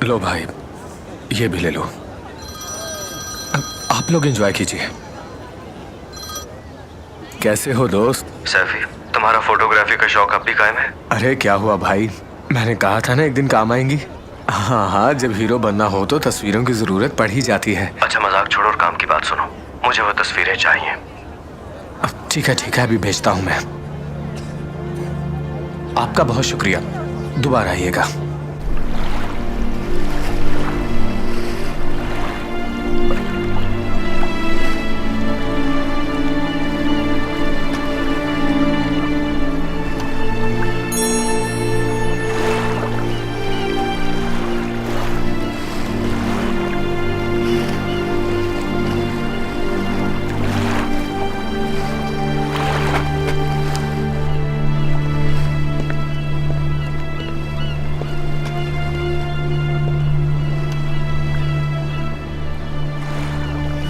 लो भाई, ये भी ले लो। आप लोग एंजॉय कीजिए। कैसे हो दोस्त? सैफी, तुम्हारा फोटोग्राफी का शौक अब भी कायम है? अरे क्या हुआ भाई, मैंने कहा था ना एक दिन काम आएंगी। हाँ हाँ, जब हीरो बनना हो तो तस्वीरों की जरूरत पड़ ही जाती है। अच्छा मजाक छोड़ो और काम की बात सुनो, मुझे वो तस्वीरें चाहिए। ठीक है, अभी भेजता हूँ मैं। आपका बहुत शुक्रिया, दोबारा आइएगा।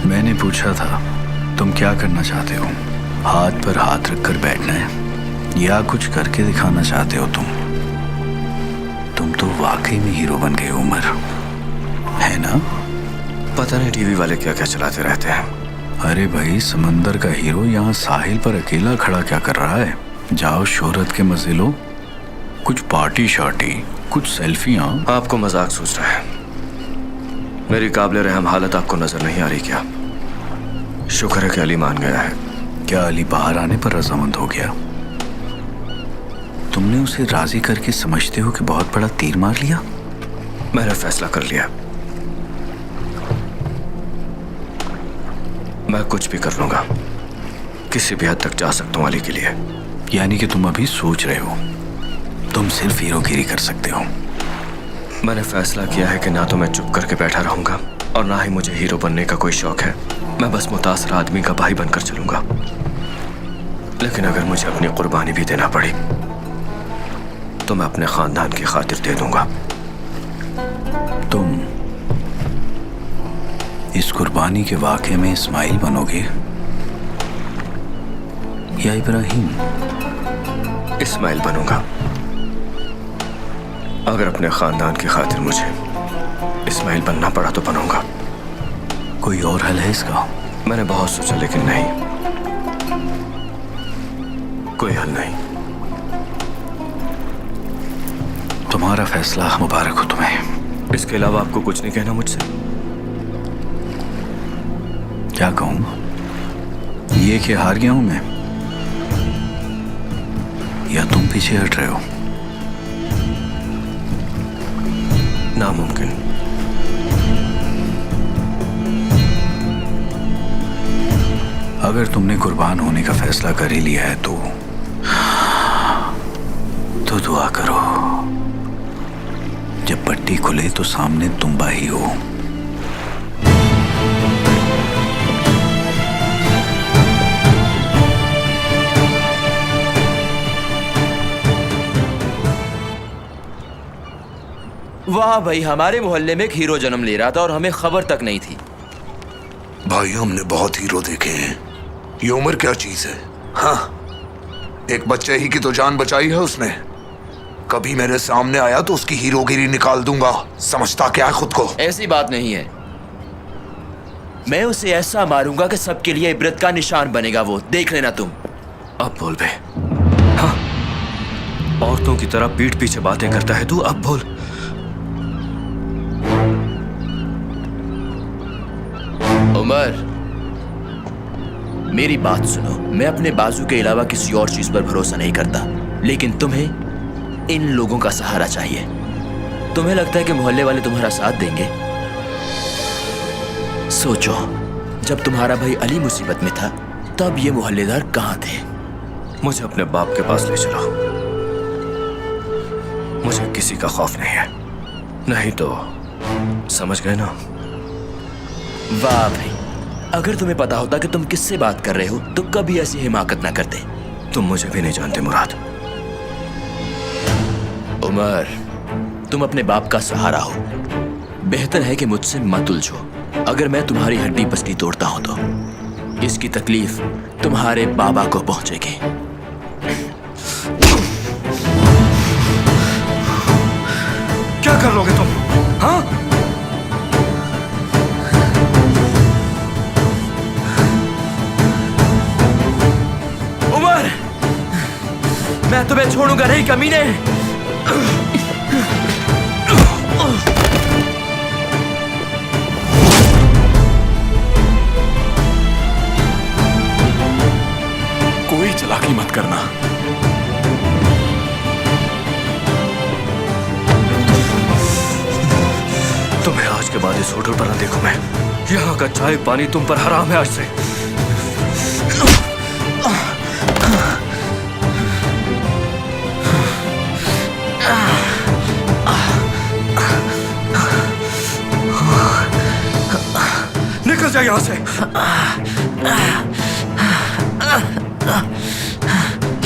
मैंने पूछा था तुम क्या करना चाहते हो? हाथ पर हाथ रखकर बैठना है या कुछ करके दिखाना चाहते हो? तुम तो वाकई में हीरो बन गए उमर, है ना? पता नहीं टीवी वाले क्या क्या चलाते रहते हैं। अरे भाई, समंदर का हीरो यहाँ साहिल पर अकेला खड़ा क्या कर रहा है? जाओ शोहरत के मजे लो, कुछ पार्टी शार्टी, कुछ सेल्फियाँ। आपको मजाक सूझ रहा है? मेरी काबिल रहम हालत आपको नजर नहीं आ रही क्या? शुक्र है कि अली मान गया है। क्या अली बाहर आने पर रजामंद हो गया? तुमने उसे राजी करके समझते हो कि बहुत बड़ा तीर मार लिया? मैंने फैसला कर लिया, मैं कुछ भी कर लूंगा, किसी भी हद तक जा सकता हूं अली के लिए। यानी कि तुम अभी सोच रहे हो तुम सिर्फ हीरोगिरी कर सकते हो? मैंने फैसला किया है कि ना तो मैं चुप करके बैठा रहूंगा और ना ही मुझे हीरो बनने का कोई शौक है। मैं बस मुतासर आदमी का भाई बनकर चलूंगा, लेकिन अगर मुझे अपनी कुर्बानी भी देना पड़ी तो मैं अपने खानदान की खातिर दे दूंगा। तुम इस कुर्बानी के वाक़े में इस्माइल बनोगे या इब्राहिम? इस्माइल बनूंगा। अगर अपने खानदान की खातिर मुझे इस्माइल बनना पड़ा तो बनूंगा। कोई और हल है इसका? मैंने बहुत सोचा लेकिन नहीं, कोई हल नहीं। तुम्हारा फैसला मुबारक हो तुम्हें। इसके अलावा आपको कुछ नहीं कहना मुझसे? क्या कहूं? ये कि हार गया हूं मैं या तुम पीछे हट रहे हो? नामुमकिन। अगर तुमने कुर्बान होने का फैसला कर ही लिया है तो दुआ करो, जब पट्टी खुले तो सामने तुम्बा ही हो। वाह भाई, हमारे मोहल्ले में एक हीरो जन्म ले रहा था और हमें खबर तक नहीं थी। भाई हमने बहुत हीरो देखे हैं, ये उम्र क्या चीज है? हाँ, एक बच्चे ही की तो जान बचाई है उसने। कभी मेरे सामने आया तो उसकी हीरोगिरी निकाल दूंगा। समझता क्या है खुद को? ऐसी बात नहीं है, मैं उसे ऐसा मारूंगा कि सबके लिए इबरत का निशान बनेगा। वो देख लेना तुम। अब बोल बे। हाँ, औरतों की तरह पीठ पीछे बातें करता है तू। अब बोल। उमर, मेरी बात सुनो। मैं अपने बाजू के अलावा किसी और चीज पर भरोसा नहीं करता, लेकिन तुम्हें इन लोगों का सहारा चाहिए। तुम्हें लगता है कि मोहल्ले वाले तुम्हारा साथ देंगे? सोचो, जब तुम्हारा भाई अली मुसीबत में था तब ये मोहल्लेदार कहां थे? मुझे अपने बाप के पास ले चलो, मुझे किसी का खौफ नहीं है। नहीं तो समझ गए ना? वाह भाई, अगर तुम्हें पता होता कि तुम किससे बात कर रहे हो तो कभी ऐसी हिमाकत ना करते। तुम मुझे भी नहीं जानते मुराद। उमर, तुम अपने बाप का सहारा हो। बेहतर है कि मुझसे मत उलझो। अगर मैं तुम्हारी हड्डी पसली तोड़ता हूं तो इसकी तकलीफ तुम्हारे बाबा को पहुंचेगी। क्या कर लोगे तुम? हाँ, मैं तुम्हें छोड़ूंगा नहीं कमीने। कोई चालाकी मत करना। तुम्हें आज के बाद इस होटल पर न देखूं मैं। यहाँ का चाय पानी तुम पर हराम है आज से। निकल जा यहाँ से।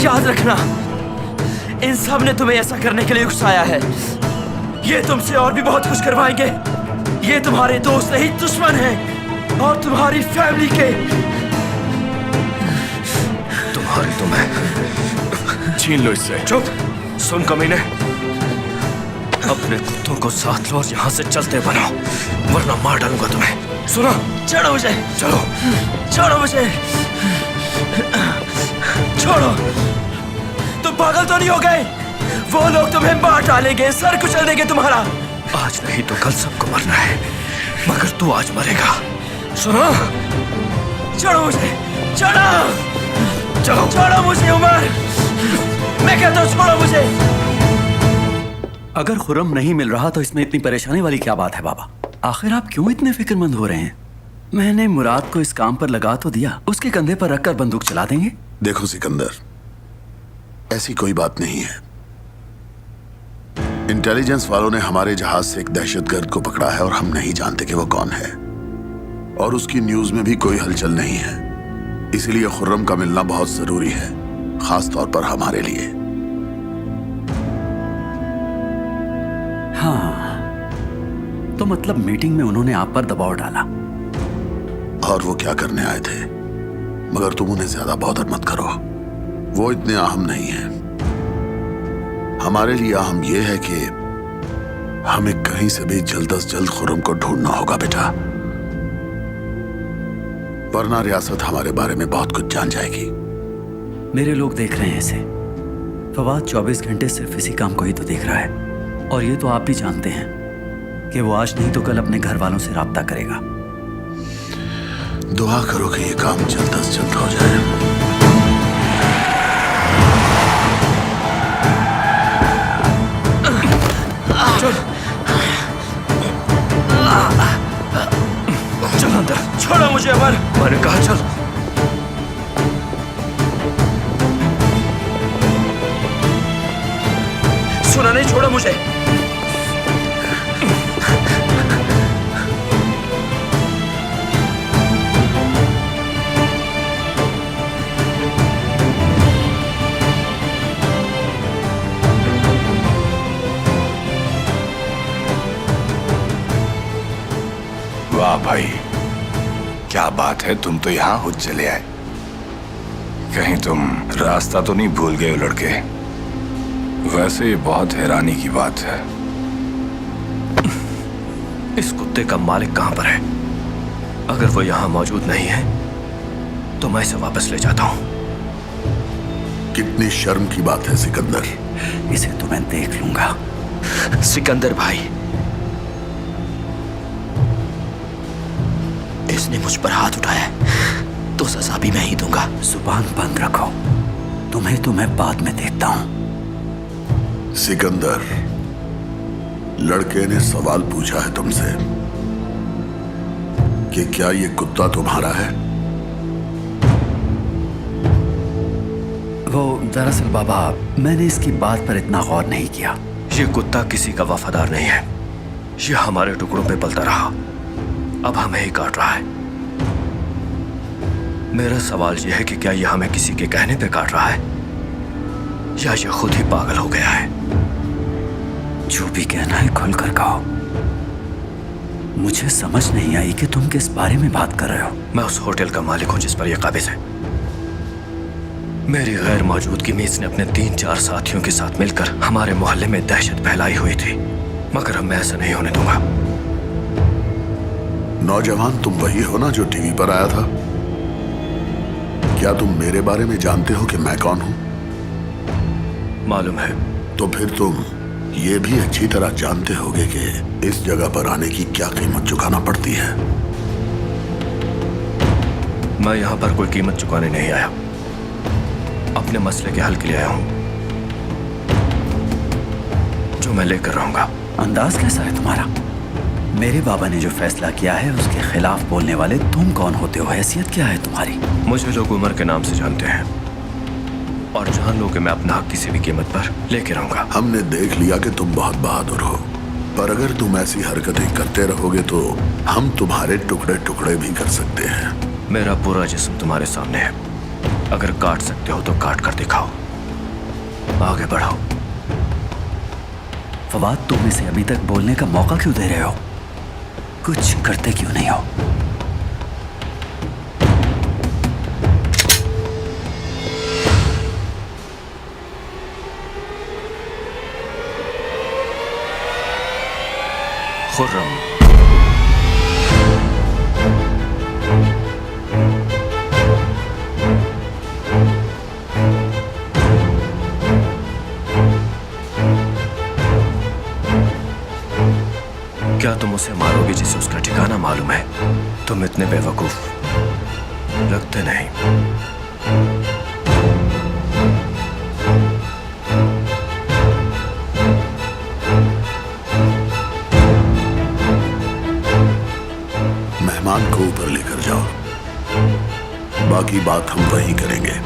याद रखना, इन सब ने तुम्हें ऐसा करने के लिए उकसाया है। ये तुमसे और भी बहुत कुछ करवाएंगे। ये तुम्हारे दोस्त नहीं दुश्मन हैं और तुम्हारी फैमिली के। तुम्हारी तो मैं छीन लो इससे। चुप। सुन कमीने, अपने कुत्तों को साथ लो और यहाँ से चलते बनो, वरना मार डालूंगा तुम्हें। सुना? छोड़ो मुझे। चलो। छोड़ो मुझे। छोड़ो। तुम पागल तो नहीं हो गए? वो लोग तुम्हें मार डालेंगे, सर कुचल देंगे तुम्हारा। आज नहीं तो कल सबको मरना है, मगर तू आज मरेगा। सुनो? छोड़ो मुझे। छोड़ो। चलो। छोड़ो मुझे उमर। मैं कहता हूँ छोड़ो मुझे। अगर खुर्रम नहीं मिल रहा तो इसमें इतनी परेशानी वाली क्या बात है बाबा? आखिर आप क्यों इतने फिक्रमंद हो रहे हैं? मैंने मुराद को इस काम पर लगा तो दिया, उसके कंधे पर रखकर बंदूक चला देंगे। देखो सिकंदर, ऐसी कोई बात नहीं है। इंटेलिजेंस वालों ने हमारे जहाज से एक दहशतगर्द को पकड़ा है और हम नहीं जानते कि वो कौन है, और उसकी न्यूज में भी कोई हलचल नहीं है। इसलिए खुर्रम का मिलना बहुत जरूरी है, खास तौर पर हमारे लिए। हाँ, तो मतलब मीटिंग में उन्होंने आप पर दबाव डाला? और वो क्या करने आए थे? मगर तुम उन्हें ज्यादा बॉदर मत करो, वो इतने अहम नहीं है। हमारे लिए अहम यह है कि हमें कहीं से भी जल्द अज जल्द खुर्रम को ढूंढना होगा बेटा, वरना रियासत हमारे बारे में बहुत कुछ जान जाएगी। मेरे लोग देख रहे हैं इसे। फवाद 24 घंटे सिर्फ इसी काम को ही तो देख रहा है, और ये तो आप भी जानते हैं कि वो आज नहीं तो कल अपने घर वालों से राब्ता करेगा। दुआ करो कि ये काम जल्द अज जल्द हो जाए। चल अंदर। छोड़ो मुझे अमर। मैंने कहा चल। सुना नहीं? छोड़ो मुझे। वाह भाई, क्या बात है, तुम तो यहाँ खुद चले आए। कहीं तुम रास्ता तो नहीं भूल गए हो लड़के? वैसे ये बहुत हैरानी की बात है। इस कुत्ते का मालिक कहां पर है? अगर वो यहां मौजूद नहीं है तो मैं इसे वापस ले जाता हूं। कितनी शर्म की बात है सिकंदर। इसे तो मैं देख लूंगा। सिकंदर भाई, इसने मुझ पर हाथ उठाया तो सजा भी मैं ही दूंगा। जुबान बंद रखो, तुम्हें तो मैं बाद में देखता हूं। सिकंदर, लड़के ने सवाल पूछा है तुमसे कि क्या ये कुत्ता तुम्हारा है? वो दरअसल बाबा, मैंने इसकी बात पर इतना गौर नहीं किया। ये कुत्ता किसी का वफादार नहीं है। ये हमारे टुकड़ों पे पलता रहा, अब हमें ही काट रहा है। मेरा सवाल यह है कि क्या यह हमें किसी के कहने पे काट रहा है या ये खुद ही पागल हो गया है? जो भी कहना है खुल कर कहो। मुझे समझ नहीं आई कि तुम किस बारे में बात कर रहे हो। मैं उस होटल का मालिक हूं जिस पर यह काबिज है। मेरी गैर मौजूदगी में इसने अपने 3-4 साथियों के साथ मिलकर हमारे मोहल्ले में दहशत फैलाई हुई थी, मगर अब मैं ऐसा नहीं होने दूंगा। नौजवान, तुम वही हो ना जो टीवी पर आया था? क्या तुम मेरे बारे में जानते हो कि मैं कौन हूं? मालूम है। तो फिर तुम ये भी अच्छी तरह जानते होगे कि इस जगह पर आने की क्या कीमत चुकाना पड़ती है। मैं यहाँ पर कोई कीमत चुकाने नहीं आया, अपने मसले के हल के लिए आया हूँ, जो मैं लेकर रहूंगा। अंदाज कैसा है तुम्हारा? मेरे बाबा ने जो फैसला किया है उसके खिलाफ बोलने वाले तुम कौन होते हो? हैसियत क्या है तुम्हारी? मुझे लोग उमर के नाम से जानते हैं और जान लो कि मैं अपना हक किसी भी कीमत पर लेकर रहूंगा। हमने देख लिया कि तुम बहुत बहादुर हो, पर अगर तुम ऐसी हरकतें करते रहोगे तो हम तुम्हारे टुकड़े टुकड़े भी कर सकते हैं। मेरा पूरा जिस्म तुम्हारे सामने है, अगर काट सकते हो तो काट कर दिखाओ। आगे बढ़ो। फवाद, तुम इसे अभी तक बोलने का मौका क्यों दे रहे हो? कुछ करते क्यों नहीं हो? खुर्रम, क्या तुम उसे मारोगे जिसे उसका ठिकाना मालूम है? तुम इतने बेवकूफ लगते नहीं। मेहमान को ऊपर लेकर जाओ, बाकी बात हम वहीं करेंगे।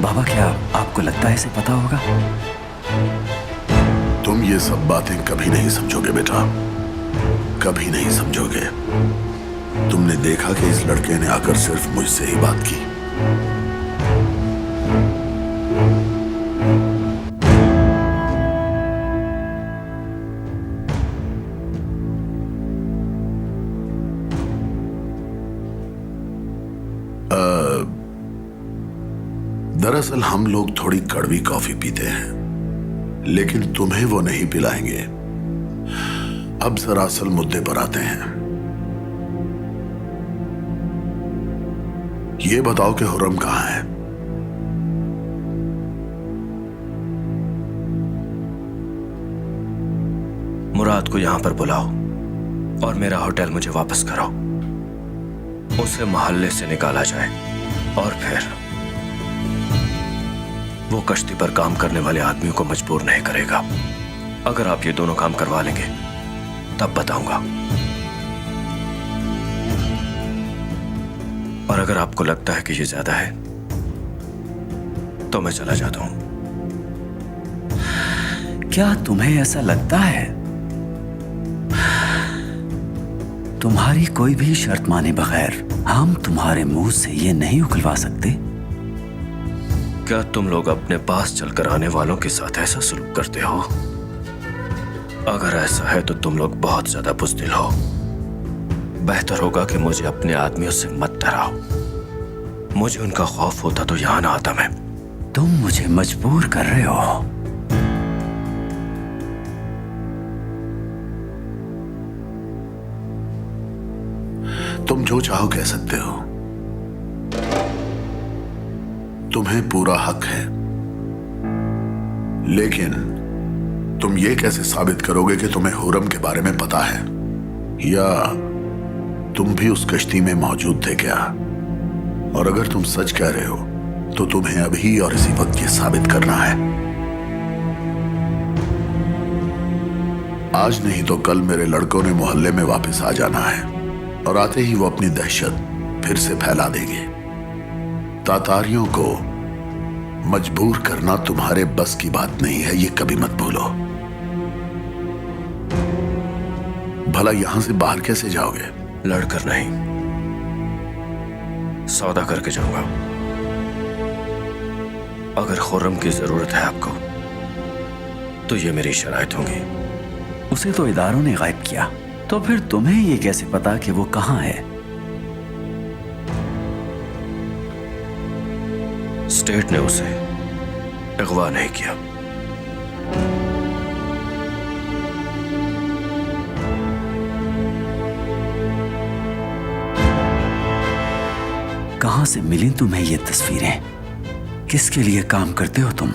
बाबा, क्या आपको लगता है इसे पता होगा? तुम ये सब बातें कभी नहीं समझोगे बेटा, कभी नहीं समझोगे। तुमने देखा कि इस लड़के ने आकर सिर्फ मुझसे ही बात की। दरअसल हम लोग थोड़ी कड़वी कॉफी पीते हैं, लेकिन तुम्हें वो नहीं पिलाएंगे। अब जरा असल मुद्दे पर आते हैं। ये बताओ कि हुर्रम कहां है? मुराद को यहां पर बुलाओ और मेरा होटल मुझे वापस कराओ। उसे मोहल्ले से निकाला जाए और फिर वो कश्ती पर काम करने वाले आदमियों को मजबूर नहीं करेगा। अगर आप ये दोनों काम करवा लेंगे तब बताऊंगा, और अगर आपको लगता है कि ये ज्यादा है तो मैं चला जाता हूं। क्या तुम्हें ऐसा लगता है? तुम्हारी कोई भी शर्त माने बगैर हम तुम्हारे मुंह से ये नहीं उगलवा सकते। क्या तुम लोग अपने पास चलकर आने वालों के साथ ऐसा सलूक करते हो? अगर ऐसा है तो तुम लोग बहुत ज्यादा बुज़दिल हो। बेहतर होगा कि मुझे अपने आदमियों से मत डराओ। मुझे उनका खौफ होता तो यहां ना आता मैं। तुम मुझे मजबूर कर रहे हो। तुम जो चाहो कह सकते हो, तुम्हें पूरा हक है, लेकिन तुम ये कैसे साबित करोगे कि तुम्हें हुर्रम के बारे में पता है? या तुम भी उस कश्ती में मौजूद थे क्या? और अगर तुम सच कह रहे हो तो तुम्हें अभी और इसी वक्त ये साबित करना है। आज नहीं तो कल मेरे लड़कों ने मोहल्ले में वापस आ जाना है, और आते ही वो अपनी दहशत फिर से फैला देंगे। तातारियों को मजबूर करना तुम्हारे बस की बात नहीं है, ये कभी मत भूलो। भला यहां से बाहर कैसे जाओगे? लड़कर नहीं, सौदा करके जाऊंगा। अगर खुर्रम की जरूरत है आपको तो ये मेरी शराइत होंगी। उसे तो इदारों ने गायब किया, तो फिर तुम्हें ये कैसे पता कि वो कहां है? स्टेट ने उसे अगवा नहीं किया। कहां से मिली तुम्हें ये तस्वीरें? किसके लिए काम करते हो तुम?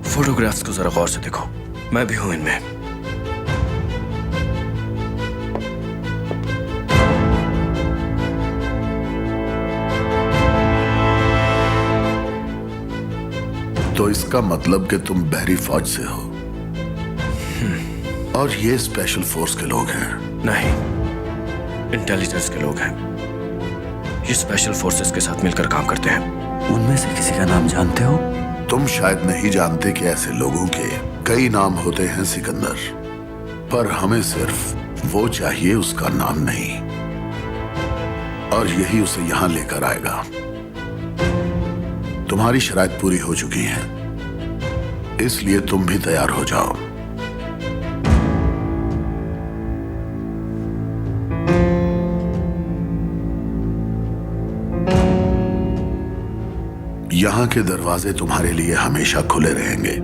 फोटोग्राफ्स को जरा गौर से देखो, मैं भी हूं इनमें। तो इसका मतलब कि तुम बहरी फौज से हो और ये स्पेशल फोर्स के लोग हैं। नहीं, इंटेलिजेंस के लोग हैं। ये स्पेशल फोर्सेस के साथ मिलकर काम करते हैं। उनमें से किसी का नाम जानते हो? तुम शायद नहीं जानते कि ऐसे लोगों के कई नाम होते हैं सिकंदर, पर हमें सिर्फ वो चाहिए उसका नाम नहीं, और यही उसे यहां लेकर आएगा। तुम्हारी शराइत पूरी हो चुकी है, इसलिए तुम भी तैयार हो जाओ। यहां के दरवाजे तुम्हारे लिए हमेशा खुले रहेंगे।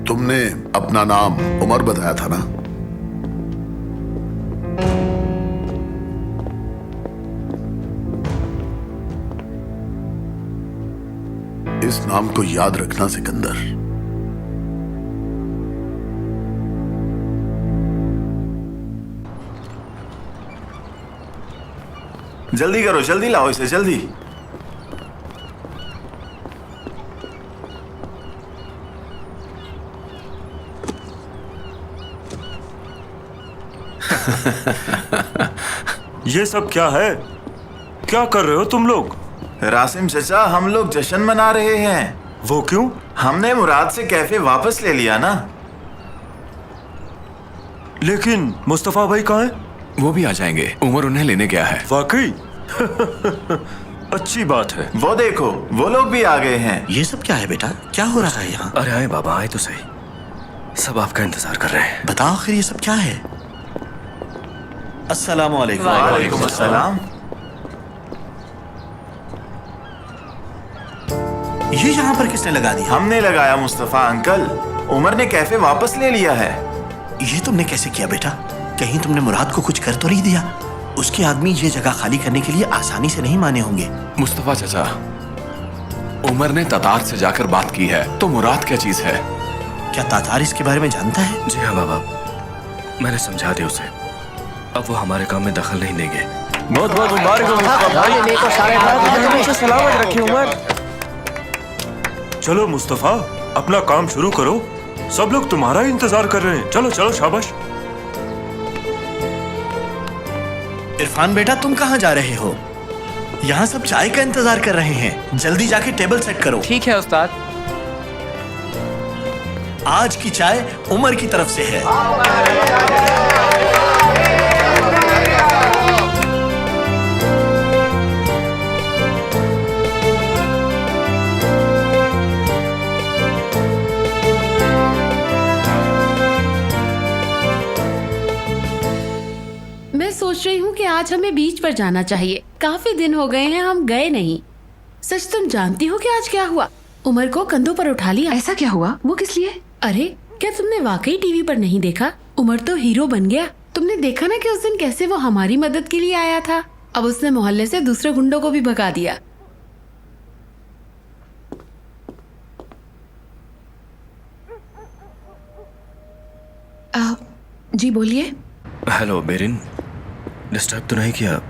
तुमने अपना नाम उमर बताया था ना? इस नाम को याद रखना सिकंदर। जल्दी करो, जल्दी लाओ इसे, जल्दी। ये सब क्या है? क्या कर रहे हो तुम लोग? रासिम चचा, हम लोग जश्न मना रहे हैं। वो क्यों? हमने मुराद से कैफे वापस ले लिया ना। लेकिन मुस्तफा भाई कहाँ हैं? वो भी आ जाएंगे, उमर उन्हें लेने गया है। वाकई? अच्छी बात है। वो देखो, वो लोग भी आ गए हैं। ये सब क्या है बेटा? क्या हो रहा है यहाँ? अरे आए बाबा, आए तो सही। सब आपका इंतजार कर रहे हैं। बताओ आखिर ये सब क्या है? अस्सलामु अलैकुम। वालेकुम अस्सलाम। ये यहाँ पर किसने लगा दिया? हमने लगाया मुस्तफा अंकल। उमर ने कैफे वापस ले लिया है। ये तुमने कैसे किया बेटा? कहीं तुमने मुराद को कुछ कर तो नहीं दिया? उसके आदमी ये जगह खाली करने के लिए आसानी से नहीं माने होंगे। मुस्तफा चाचा, उमर ने ततार से जाकर बात की है, तो मुराद क्या चीज है? क्या तातार इसके बारे में जानता है? जी हाँ बाबा, मैंने समझा दिया उसे। अब वो हमारे काम में दखल नहीं देंगे। बहुत बहुत मुबारक हो सलामत रखी उमर। चलो मुस्तफा, अपना काम शुरू करो। सब लोग तुम्हारा ही इंतजार कर रहे हैं। चलो चलो, शाबाश। इरफान बेटा, तुम कहाँ जा रहे हो? यहाँ सब चाय का इंतजार कर रहे हैं। जल्दी जाके टेबल सेट करो। ठीक है उस्ताद। आज की चाय उमर की तरफ से है। मैं सोच रही हूँ कि आज हमें बीच पर जाना चाहिए। काफी दिन हो गए हैं हम गए नहीं। सच तुम जानती हो कि आज क्या हुआ? उमर को कंधों पर उठा लिया। ऐसा क्या हुआ? वो किस लिए? अरे क्या तुमने वाकई टीवी पर नहीं देखा? उमर तो हीरो बन गया। तुमने देखा ना कि उस दिन कैसे वो हमारी मदद के लिए आया था। अब उसने मोहल्ले से दूसरे गुंडों को भी भगा दिया। जी बोलिए। हेलो बेरिन, डिस्टर्ब तो नहीं किया?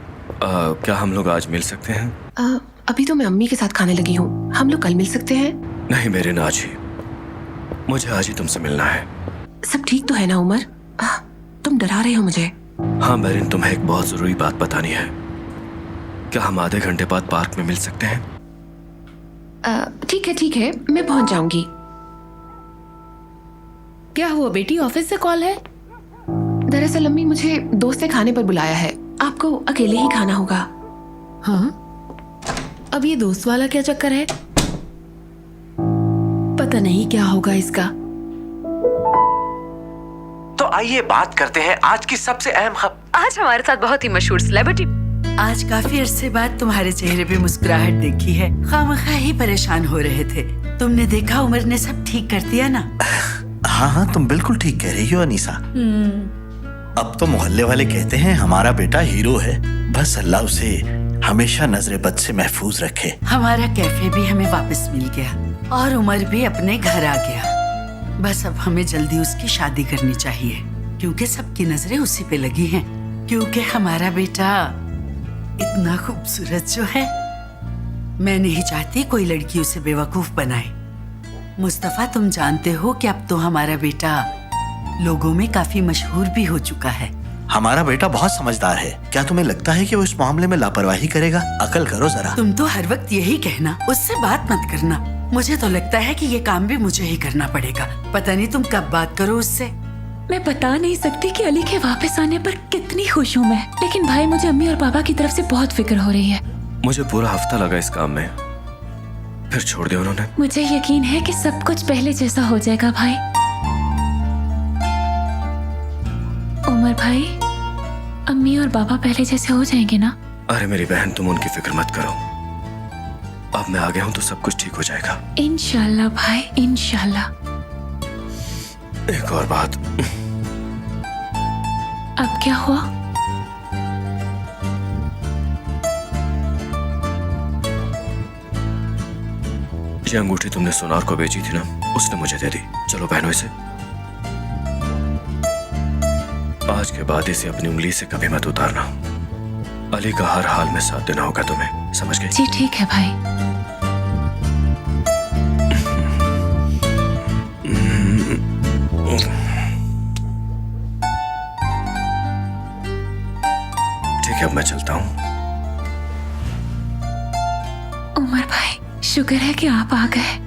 क्या हम लोग आज मिल सकते हैं? अभी तो मैं अम्मी के साथ खाने लगी हूँ। हम लोग कल मिल सकते हैं? नहीं बेरिन, आज ही। मुझे आज ही तुमसे मिलना है। सब ठीक तो है ना उमर? तुम डरा रहे हो मुझे। हाँ बेरिन, तुम्हें एक बहुत जरूरी बात बतानी है। क्या हम आधे घंटे बाद पार्क में मिल सकते हैं? ठीक है, मैं पहुंच जाऊंगी। क्या हुआ बेटी, ऑफिस से कॉल है? दरअसल अम्मी मुझे दोस्त ने खाने पर बुलाया है। आपको अकेले ही खाना होगा। हाँ, अब ये दोस्त वाला क्या चक्कर है? पता नहीं क्या होगा इसका। तो आइए बात करते हैं आज की सबसे अहम खबर। आज हमारे साथ बहुत ही मशहूर सेलिब्रिटी आज काफी अरसे बाद तुम्हारे चेहरे पे मुस्कुराहट देखी है। खामखा ही परेशान हो रहे थे। तुमने देखा उमर ने सब ठीक कर दिया ना? हाँ हाँ, तुम बिल्कुल ठीक कह रही हो अनीसा। अब तो मोहल्ले वाले कहते हैं हमारा बेटा हीरो है। बस अल्लाह उसे हमेशा नजरे बद से महफूज रखे। हमारा कैफे भी हमें वापस मिल गया और उमर भी अपने घर आ गया। बस अब हमें जल्दी उसकी शादी करनी चाहिए, क्योंकि सबकी नजरें उसी पे लगी हैं। क्योंकि हमारा बेटा इतना खूबसूरत जो है, मैं नहीं चाहती कोई लड़की उसे बेवकूफ बनाए। मुस्तफा, तुम जानते हो कि अब तो हमारा बेटा लोगों में काफी मशहूर भी हो चुका है। हमारा बेटा बहुत समझदार है। क्या तुम्हें लगता है कि वो इस मामले में लापरवाही करेगा? अकल करो जरा। तुम तो हर वक्त यही कहना, उससे बात मत करना। मुझे तो लगता है कि ये काम भी मुझे ही करना पड़ेगा। पता नहीं तुम कब बात करो उससे। मैं बता नहीं सकती कि अली के वापस आने पर कितनी खुश हूँ मैं, लेकिन भाई मुझे अम्मी और पापा की तरफ से बहुत फिक्र हो रही है। मुझे पूरा हफ्ता लगा इस काम में, फिर छोड़ दिया उन्होंने। मुझे यकीन है कि सब कुछ पहले जैसा हो जाएगा भाई। उमर भाई, अम्मी और पापा पहले जैसे हो जाएंगे ना? अरे मेरी बहन, तुम उनकी फिक्र मत करो। अब मैं आ गया हूँ तो सब कुछ ठीक हो जाएगा। इंशाल्लाह भाई, इंशाल्लाह। एक और बात। अब क्या हुआ? ये अंगूठी तुमने सोनार को बेची थी ना, उसने मुझे दे दी। चलो बहनों, इसे आज के बाद इसे अपनी उंगली से कभी मत उतारना। अली का हर हाल में साथ देना होगा तुम्हें, समझ गई? जी ठीक है भाई। ठीक है, अब मैं चलता हूँ। उमर भाई, शुक्र है कि आप आ गए।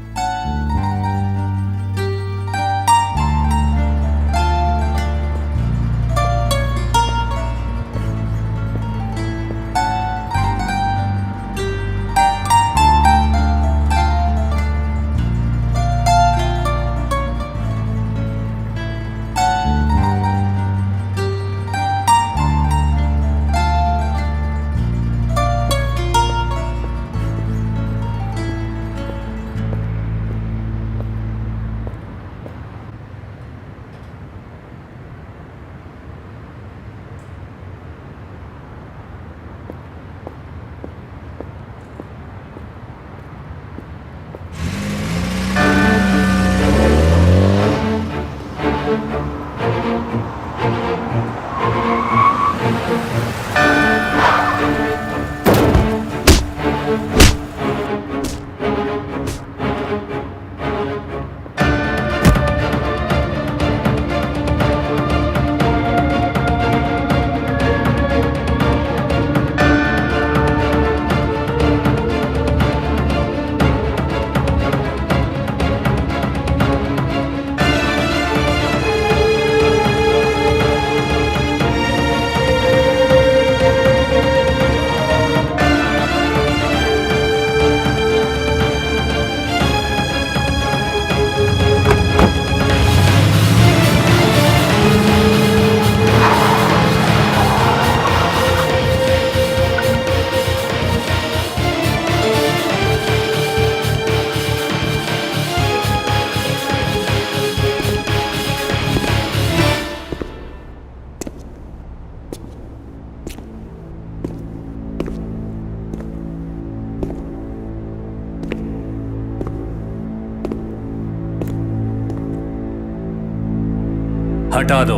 हटा दो।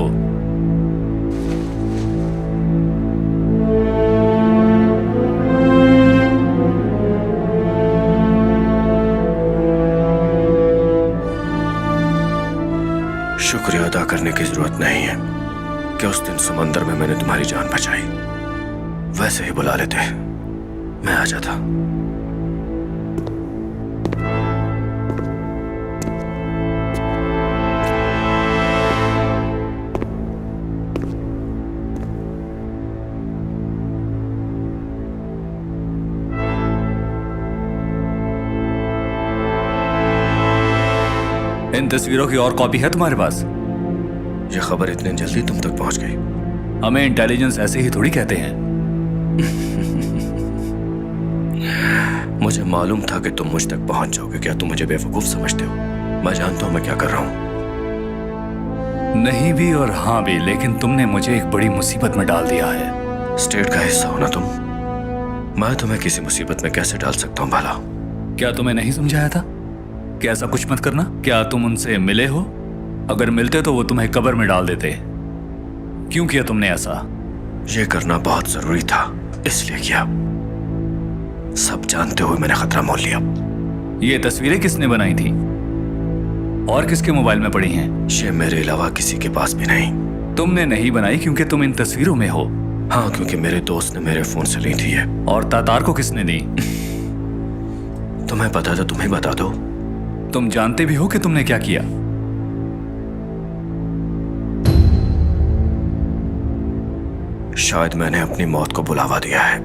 शुक्रिया अदा करने की जरूरत नहीं है कि उस दिन समंदर में मैंने तुम्हारी जान बचाई। वैसे ही बुला लेते, मैं आ जाता। इन तस्वीरों की और कॉपी है तुम्हारे पास? यह खबर इतनी जल्दी तुम तक पहुंच गई? हमें इंटेलिजेंस ऐसे ही थोड़ी कहते हैं। मुझे मालूम था कि तुम मुझ तक पहुंच जाओगे। क्या तुम मुझे बेवकूफ समझते हो? मैं जानता हूं मैं क्या कर रहा हूं। नहीं भी और हाँ भी, लेकिन तुमने मुझे एक बड़ी मुसीबत में डाल दिया है। स्टेट का हिस्सा हो ना तुम। मैं तुम्हें किसी मुसीबत में कैसे डाल सकता हूं भला? क्या तुम्हें नहीं समझाया था कि ऐसा कुछ मत करना? क्या तुम उनसे मिले हो? अगर मिलते तो वो तुम्हें कब्र में डाल देते। क्यों किया तुमने ऐसा? ये करना बहुत जरूरी था, इसलिए किया। सब जानते हुए मैंने खतरा मोल लिया। ये तस्वीरें किसने बनाई थी और किसके मोबाइल में पड़ी हैं? ये मेरे अलावा किसी के पास भी नहीं। तुमने नहीं बनाई क्योंकि तुम इन तस्वीरों में हो। हाँ, क्योंकि मेरे दोस्त ने मेरे फोन से ली थी ये। और तातार को किसने दी? तुम्हें पता था, तुम्हें बता दो। तुम जानते भी हो कि तुमने क्या किया। शायद मैंने अपनी मौत को बुलावा दिया है।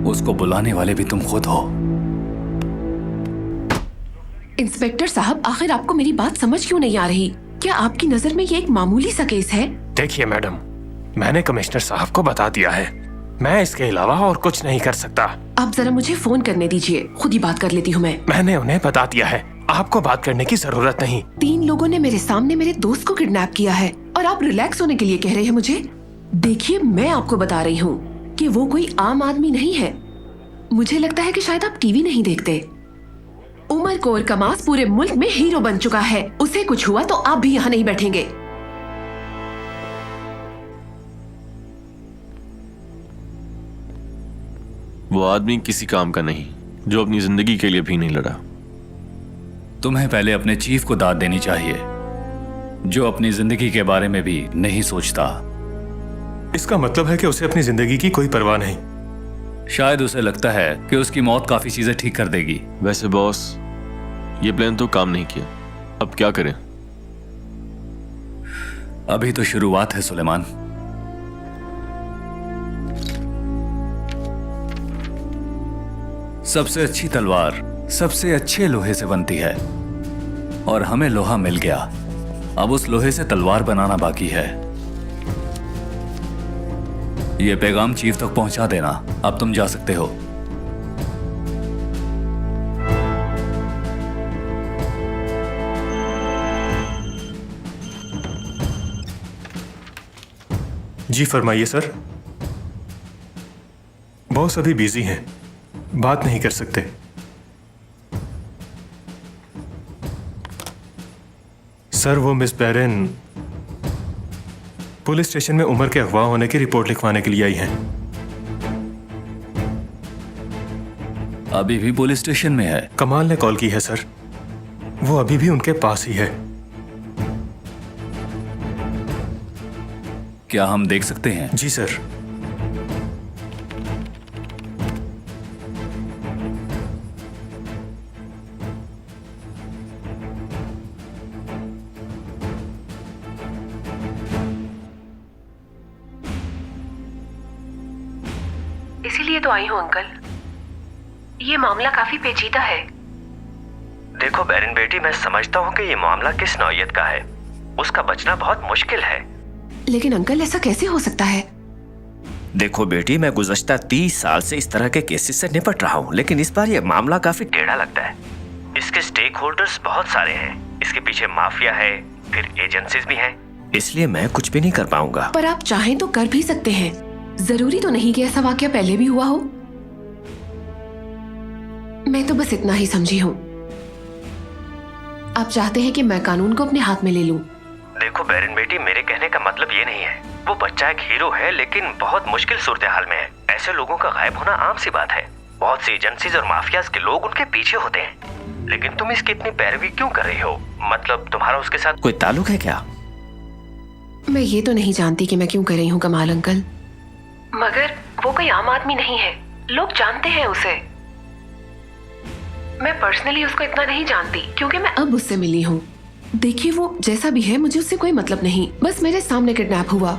उसको बुलाने वाले भी तुम खुद हो। इंस्पेक्टर साहब, आखिर आपको मेरी बात समझ क्यों नहीं आ रही? क्या आपकी नजर में ये एक मामूली सा केस है? देखिए मैडम, मैंने कमिश्नर साहब को बता दिया है। मैं इसके अलावा और कुछ नहीं कर सकता। आप जरा मुझे फोन करने दीजिए, खुद ही बात कर लेती हूँ मैं। मैंने उन्हें बता दिया है, आपको बात करने की जरूरत नहीं। 3 लोगों ने मेरे सामने मेरे दोस्त को किडनैप किया है और आप रिलैक्स होने के लिए कह रहे हैं मुझे? देखिए, मैं आपको बता रही हूँ कि वो कोई आम आदमी नहीं है। मुझे लगता है कि शायद आप टीवी नहीं देखते। उमर कोर कमास पूरे मुल्क में हीरो बन चुका है। उसे कुछ हुआ तो आप भी यहाँ नहीं बैठेंगे। वो आदमी किसी काम का नहीं जो अपनी जिंदगी के लिए भी नहीं लड़ा। तुम्हें पहले अपने चीफ को दाद देनी चाहिए, जो अपनी जिंदगी के बारे में भी नहीं सोचता। इसका मतलब है कि उसे अपनी जिंदगी की कोई परवाह नहीं। शायद उसे लगता है कि उसकी मौत काफी चीजें ठीक कर देगी। वैसे बॉस, ये प्लान तो काम नहीं किया, अब क्या करें? अभी तो शुरुआत है सुलेमान। सबसे अच्छी तलवार सबसे अच्छे लोहे से बनती है और हमें लोहा मिल गया। अब उस लोहे से तलवार बनाना बाकी है। यह पैगाम चीफ तक पहुंचा देना। अब तुम जा सकते हो। जी फरमाइए सर। बॉस अभी बिजी हैं, बात नहीं कर सकते। सर, वो मिस बैरन पुलिस स्टेशन में उमर के अगवा होने की रिपोर्ट लिखवाने के लिए आई हैं। अभी भी पुलिस स्टेशन में है? कमाल ने कॉल की है सर, वो अभी भी उनके पास ही है। क्या हम देख सकते हैं? जी सर। इसीलिए तो आई हूँ अंकल। ये मामला काफी पेचीदा है। देखो बैरन बेटी, मैं समझता हूँ कि ये मामला किस नौयत का है। उसका बचना बहुत मुश्किल है। लेकिन अंकल, ऐसा कैसे हो सकता है? देखो बेटी, मैं गुज़श्ता 30 साल से इस तरह के केसेस से निपट रहा हूँ, लेकिन इस बार ये मामला काफी टेढ़ा लगता है। इसके स्टेक होल्डर्स बहुत सारे हैं, इसके पीछे माफिया है, फिर एजेंसीज भी हैं, इसलिए मैं कुछ भी नहीं कर पाऊंगा। पर आप चाहें तो कर भी सकते हैं। जरूरी तो नहीं कि ऐसा वाकया पहले भी हुआ हो। मैं तो बस इतना ही समझी हूँ। आप चाहते हैं कि मैं कानून को अपने हाथ में ले लूं। देखो बैरन बेटी, मेरे कहने का मतलब ये नहीं है। वो बच्चा एक हीरो है, लेकिन बहुत मुश्किल सूरत हाल में है। ऐसे लोगों का गायब होना आम सी बात है। बहुत सी एजेंसीज और माफियाज के लोग उनके पीछे होते हैं। लेकिन तुम इसकी इतनी पैरवी क्यों कर रही हो? मतलब तुम्हारा उसके साथ कोई ताल्लुक है क्या? मैं ये तो नहीं जानती कि मैं क्यों कर रही हूँ कमाल अंकल, मगर वो कोई आम आदमी नहीं है। लोग जानते हैं उसे। मैं पर्सनली उसको इतना नहीं जानती क्योंकि मैं अब उससे मिली हूँ। देखिए, वो जैसा भी है, मुझे उससे कोई मतलब नहीं। बस मेरे सामने किडनैप हुआ